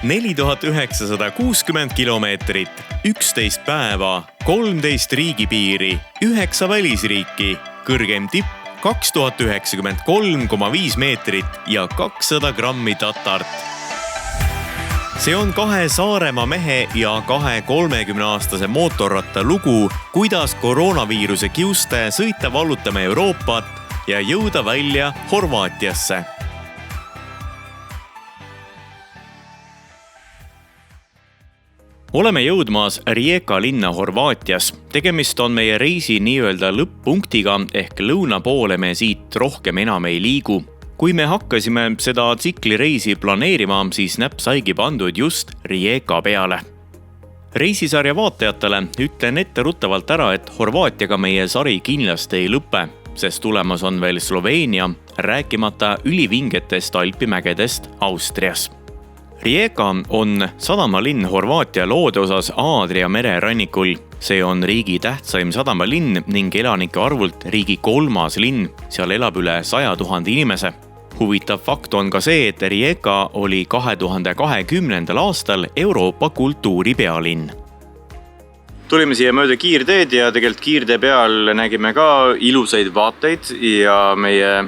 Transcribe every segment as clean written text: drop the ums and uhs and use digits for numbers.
4960 kilomeetrit, 11 päeva, 13 riigipiiri, 9 välisriiki, kõrgem tipp 2093,5 meetrit ja 200 grammi tatart. See on 2 Saaremaa mehe ja 2 30-aastase mootorratta lugu, kuidas koroonaviiruse kiuste sõita vallutama Euroopat ja jõuda välja Horvaatiasse. Oleme jõudmas Rijeka linna Horvaatias. Tegemist on meie reisi nii-öelda lõpp-punktiga ehk lõuna poole me siit rohkem enam ei liigu. Kui me hakkasime seda tsiklireisi planeerima, siis näpp saigi pandud just Rijeka peale. Reisisarja vaatajatele ütlen etteruttavalt ära, et Horvaatiaga meie sari kindlasti ei lõppe, sest tulemas on veel Sloveenia, rääkimata ülivingetest Alpimägedest Austrias. Rijeka on sadamalinn Horvaatia loode osas Aadria mere rannikul. See on riigi tähtsaim sadamalinn ning elanike arvult riigi 3. linn. Seal elab üle 100 000 inimese. Huvitav fakt on ka see, et Rijeka oli 2020. aastal Euroopa kultuuripealinn. Tulime siia mööda kiirteed ja tegelikult kiirtee peal nägime ka ilusaid vaateid ja meie,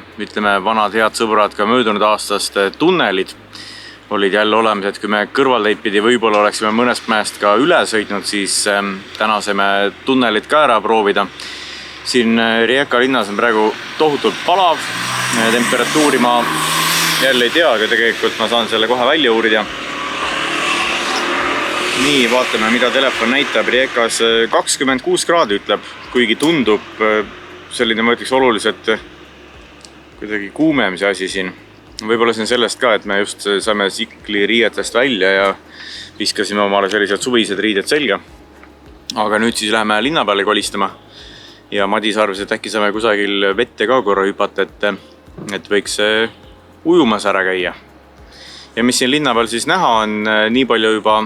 vanad head sõbrad ka möödunud aastast tunnelid olid jälle olemas, et kui me kõrvalteid pidi võib-olla oleksime mõnest mäest ka üle sõitnud, siis täna saime tunnelit ka ära proovida. Siin Rijeka linnas on praegu tohutult palav, temperatuuri ma jälle ei tea, aga tegelikult ma saan selle kohe välja uurida. Nii, vaatame, mida telefon näitab. Rijekas 26 kraadi ütleb, kuigi tundub selline, ma ütleks oluliselt kuidagi kuumem see asi siin. Võib-olla see on sellest ka, et me just saime tsikliriietest välja ja viskasime omale sellised suvised riided selga. Aga nüüd siis läheme linna peale kolistama ja Madis arvas, et äkki saame kusagil vette ka korra hüpata, et võiks ujumas ära käia. Ja mis siin linna peal siis näha on, nii palju juba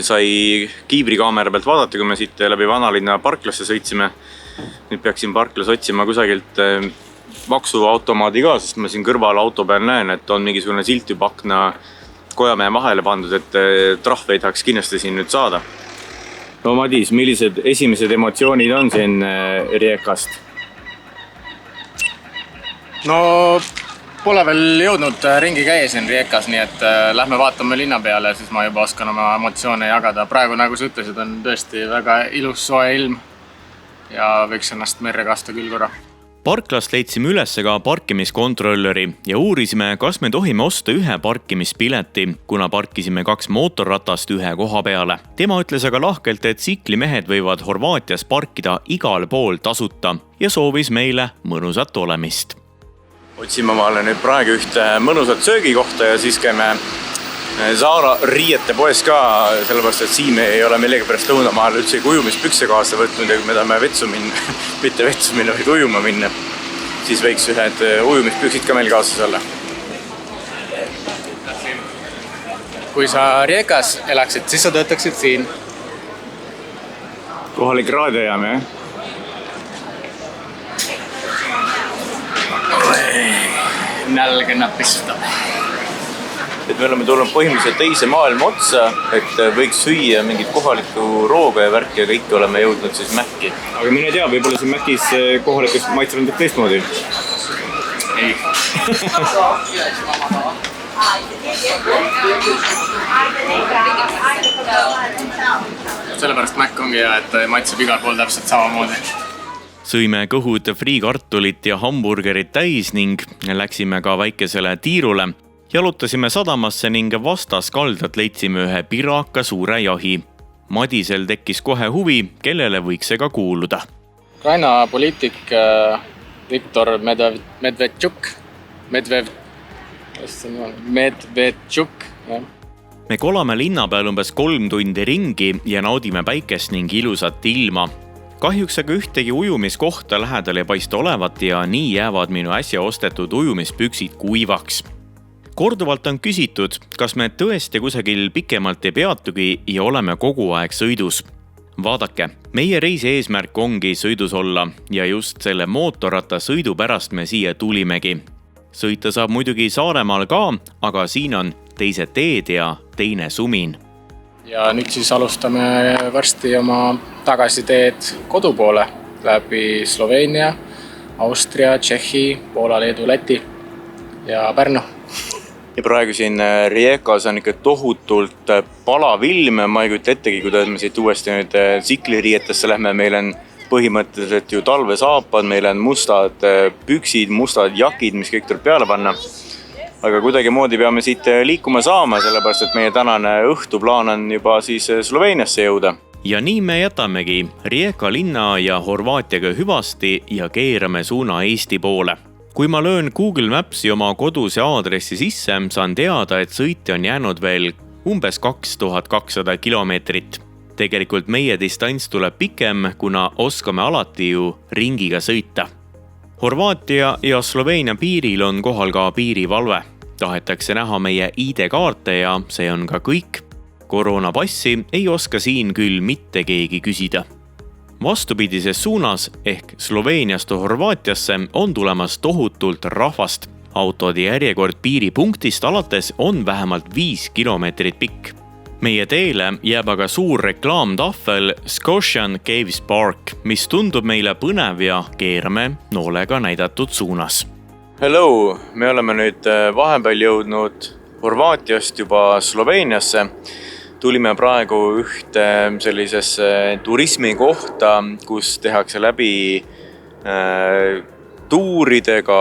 sai kiivrikaamera pealt vaadata, kui me siit läbi vanalinna parklasse sõitsime. Nüüd peaksin parklas otsima kusagilt maksuautomaadi ka, sest ma siin kõrval auto peal näen, et on mingisugune silt juba akna kojamehe vahele pandud, et trahve ei tahaks kindlasti siin nüüd saada. No Madis, millised esimesed emotsioonid on siin Rijekast? No pole veel jõudnud ringi käia siin Rijekas, nii et lähme vaatame linna peale, siis ma juba oskan oma emotsioone jagada. Praegu, nagu sa ütlesid, on tõesti väga ilus soe ilm ja võiks ennast merre kasta küll korra. Parklast leidsime üles ka parkimiskontrolleri ja uurisime, kas me tohime osta ühe parkimispileti, kuna parkisime 2 mootorratast ühe koha peale. Tema ütles aga lahkelt, et tsiklimehed võivad Horvaatias parkida igal pool tasuta ja soovis meile mõnusat olemist. Otsime omale nüüd praegu ühte mõnusat söögikohta ja siis käime Saara riiete poes ka, sellepärast, et siin ei ole millegi pärast lõunamaal üldse ujumispükse kaasa võtnud ja kui me tahame vetsu minna, mitte vetsu minna, vaid ujuma minna, siis võiks ühed ujumispüksid ka meil kaasas olla. Kui sa Rijekas elaksid, siis sa töötaksid siin? Kohalik raadiojaam, jah? Nälge napistab. Et me oleme tulnud põhimõtteliselt teise maailma otsa, et võiks süüa mingit kohalikku rooga ja värki, aga ikka oleme jõudnud siis Mäkki. Aga mine tea, võib-olla siin Mäkis kohalikest maitsel on teistmoodi. Ei. Sellepärast Mäkk ongi hea, et maitseb igal pool täpselt samamoodi. Sõime kõhud friikartulit ja hamburgerit täis ning läksime ka väikesele tiirule. Jalutasime sadamasse ning vastaskaldalt leidsime ühe piraka suure jahi. Madisel tekkis kohe huvi, kellele võiks see ka kuuluda. Ukraina poliitik Viktor Medvedchuk. Me kolame linna peal umbes 3 tundi ringi ja naudime päikest ning ilusat ilma. Kahjuks aga ühtegi ujumiskohta lähedal ei paista olevat ja nii jäävad minu äsja ostetud ujumispüksid kuivaks. Korduvalt on küsitud, kas me tõesti kusagil pikemalt ei peatugi ja oleme kogu aeg sõidus. Vaadake, meie reisi eesmärk ongi sõidus olla ja just selle mootorratta sõidu pärast me siia tulimegi. Sõita saab muidugi Saaremaal ka, aga siin on teised teed ja teine sumin. Ja nüüd siis alustame varsti oma tagasiteed kodu poole läbi Sloveenia, Austria, Tšehhi, Poola, Leedu, Läti ja Pärnu. Ja praegu siin Rijekas on ikka tohutult palav ilm. Ma ei kujuta ettegi, kuidas me siit uuesti nüüd tsikliriietesse lähme. Meil on põhimõtteliselt ju talvesaapad, meil on mustad püksid, mustad jakid, mis kõik tuleb peale panna. Aga kuidagi moodi peame siit liikuma saama, sellepärast et meie tänane õhtuplaan on juba siis Sloveeniasse jõuda. Ja nii me jätamegi Rijeka linna ja Horvaatiaga hüvasti ja keerame suuna Eesti poole. Kui ma löön Google Mapsi oma koduse aadressi sisse, saan teada, et sõiti on jäänud veel umbes 2200 kilomeetrit. Tegelikult meie distants tuleb pikem, kuna oskame alati ju ringiga sõita. Horvaatia ja Sloveenia piiril on kohal ka piirivalve. Tahetakse näha meie ID-kaarte ja see on ka kõik. Koroonapassi ei oska siin küll mitte keegi küsida. Vastupidises suunas ehk Sloveeniast Horvaatiasse on tulemas tohutult rahvast. Autode järjekord piiripunktist alates on vähemalt 5 kilomeetrit pikk. Meie teele jääb aga suur reklaamtahvel Scotian Caves Park, mis tundub meile põnev ja keerame noolega näidatud suunas. Hello, me oleme nüüd vahepeal jõudnud Horvaatiast juba Sloveeniasse. Tulime praegu ühte sellisesse turismikohta, kus tehakse läbi tuuridega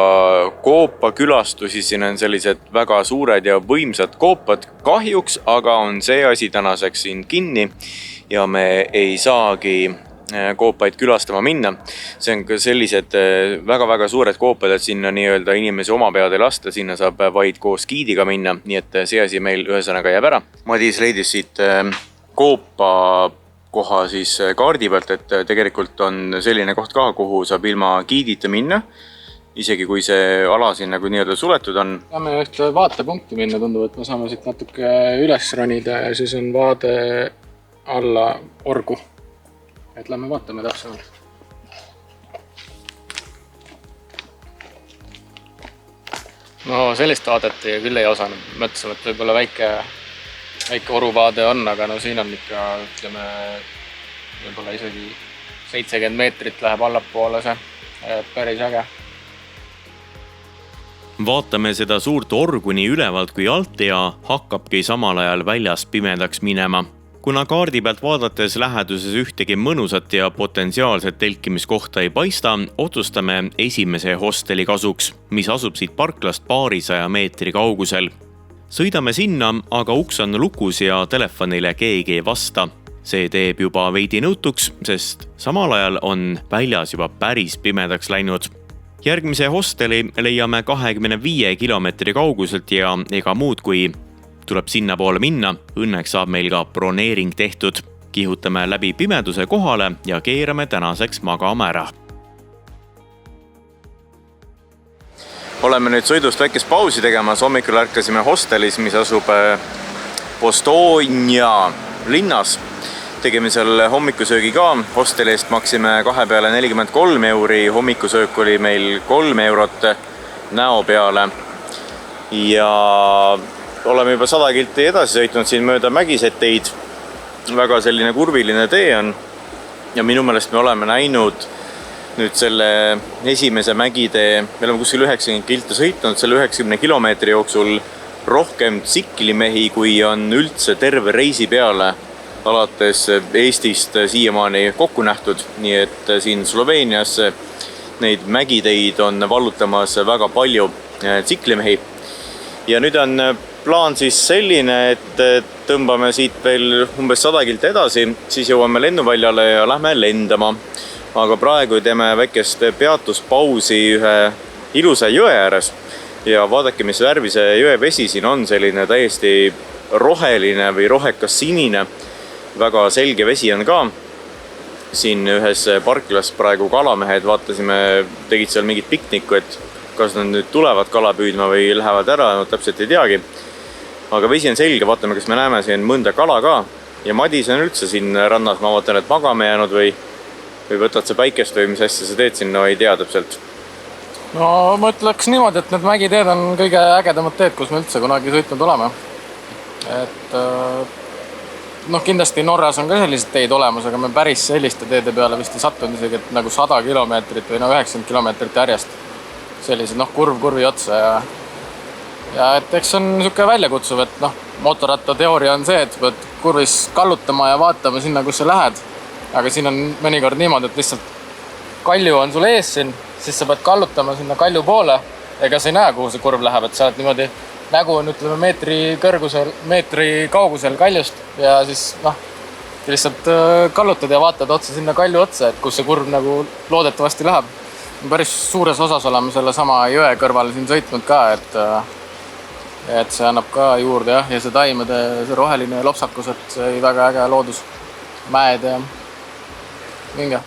koopa külastusi. Siin on sellised väga suured ja võimsad koopad kahjuks, aga on see asi tänaseks siin kinni ja me ei saagi koopaid külastama minna. See on ka sellised väga-väga suured koopad, et sinna nii-öelda inimesi oma pead ei lasta, sinna saab vaid koos giidiga minna, nii et see asi meil ühesõnaga jääb ära. Madis leidis siit koopa koha siis kaardi pealt, et tegelikult on selline koht ka, kuhu saab ilma giidita minna, isegi kui see ala siin nagu nii-öelda suletud on. Saame ühte vaatepunkti minna, tundub, et me saame siit natuke üles ronida ja siis on vaade alla orgu. Et lähme vaatame täpsemalt. No sellist vaadet küll ei osanud. Mõtlesime, et võib-olla väike oruvaade on, aga no siin on ikka, ütleme, võib-olla isegi 70 meetrit läheb allapoole see. Päris äge. Vaatame seda suurt orgu nii ülevalt kui alt ja hakkabki samal ajal väljas pimedaks minema. Kuna kaardi pealt vaadates läheduses ühtegi mõnusat ja potentsiaalset telkimiskohta ei paista, otsustame esimese hosteli kasuks, mis asub siit parklast paarisaja meetri kaugusel. Sõidame sinna, aga uks on lukus ja telefonile keegi ei vasta. See teeb juba veidi nõutuks, sest samal ajal on väljas juba päris pimedaks läinud. Järgmise hosteli leiame 25 kilomeetri kauguselt ja ega muud kui tuleb sinna poole minna, õnneks saab meil ka broneering tehtud. Kihutame läbi pimeduse kohale ja keerame tänaseks magama ära. Oleme nüüd sõidust väikest pausi tegemas. Hommikul ärkasime hostelis, mis asub Postonia linnas. Tegime seal hommikusöögi ka. Hosteli eest maksime 2 peale 43 €. Hommikusöök oli meil 3 € näo peale. Ja oleme juba 100 kilti edasi sõitnud siin mööda mägised teid. Väga selline kurviline tee on. Ja minu meelest me oleme näinud nüüd selle esimese mägitee, me oleme kuskil 90 kilti sõitnud, selle 90 kilomeetri jooksul rohkem tsiklimehi, kui on üldse terve reisi peale alates Eestist siiamaani kokku nähtud. Nii et siin Sloveenias neid mägiteid on vallutamas väga palju tsiklimehi. Ja nüüd on plaan siis selline, et tõmbame siit veel umbes 100 kilti edasi, siis jõuame lennuväljale ja lähme lendama. Aga praegu teeme väikest peatuspausi ühe ilusa jõe ääres ja vaadake, mis värvi see jõevesi siin on, selline täiesti roheline või rohekas sinine. Väga selge vesi on ka. Siin ühes parklas praegu kalamehed vaatasime, tegid seal mingit piknikku, et kas nad nüüd tulevad kala püüdma või lähevad ära, no täpselt ei teagi. Aga vesi on selge, vaatame, kas me näeme siin mõnda kala ka. Ja Madis on üldse siin rannas, ma vaatan, et magama jäänud või võtad sa päikest või mis asja sa teed siin, no ei tea täpselt. No ma ütleks niimoodi, et need mägiteed on kõige ägedamad teed, kus me üldse kunagi sõitnud oleme. et kindlasti Norras on ka sellised teid olemas, aga me päris selliste teede peale vist ei sattunud isegi, et nagu 100 kilomeetrit või 90 kilomeetrit järjest sellised kurv kurvi otsa ja et eks on niisugune väljakutsuv, et mootorratta teooria on see, et pead kurvis kallutama ja vaatama sinna, kus sa lähed. Aga siin on mõnikord niimoodi, et lihtsalt kalju on sul ees siin, siis sa pead kallutama sinna kalju poole, ega sa ei näe, kuhu see kurv läheb, et sa oled niimoodi nägu on meetri kaugusel kaljust ja siis lihtsalt kallutad ja vaatad otsa sinna kalju otsa, et kus see kurv nagu loodetavasti läheb. Päris suures osas oleme selle sama jõe kõrval siin sõitnud ka, et see annab ka juurde ja see taimede see roheline lopsakus, et see oli väga äge loodus, mäed ja vinge.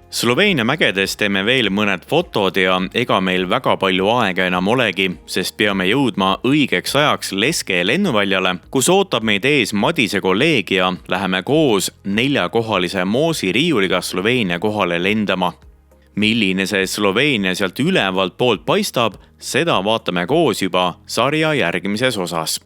Sloveenia mägedes teeme veel mõned fotod ja ega meil väga palju aega enam olegi, sest peame jõudma õigeks ajaks Leske lennuväljale, kus ootab meid ees Madise kolleeg ja läheme koos 4-kohalise Moosi riiuliga Sloveenia kohale lendama. Milline see Sloveenia sealt ülevalt poolt paistab, seda vaatame koos juba sarja järgmises osas.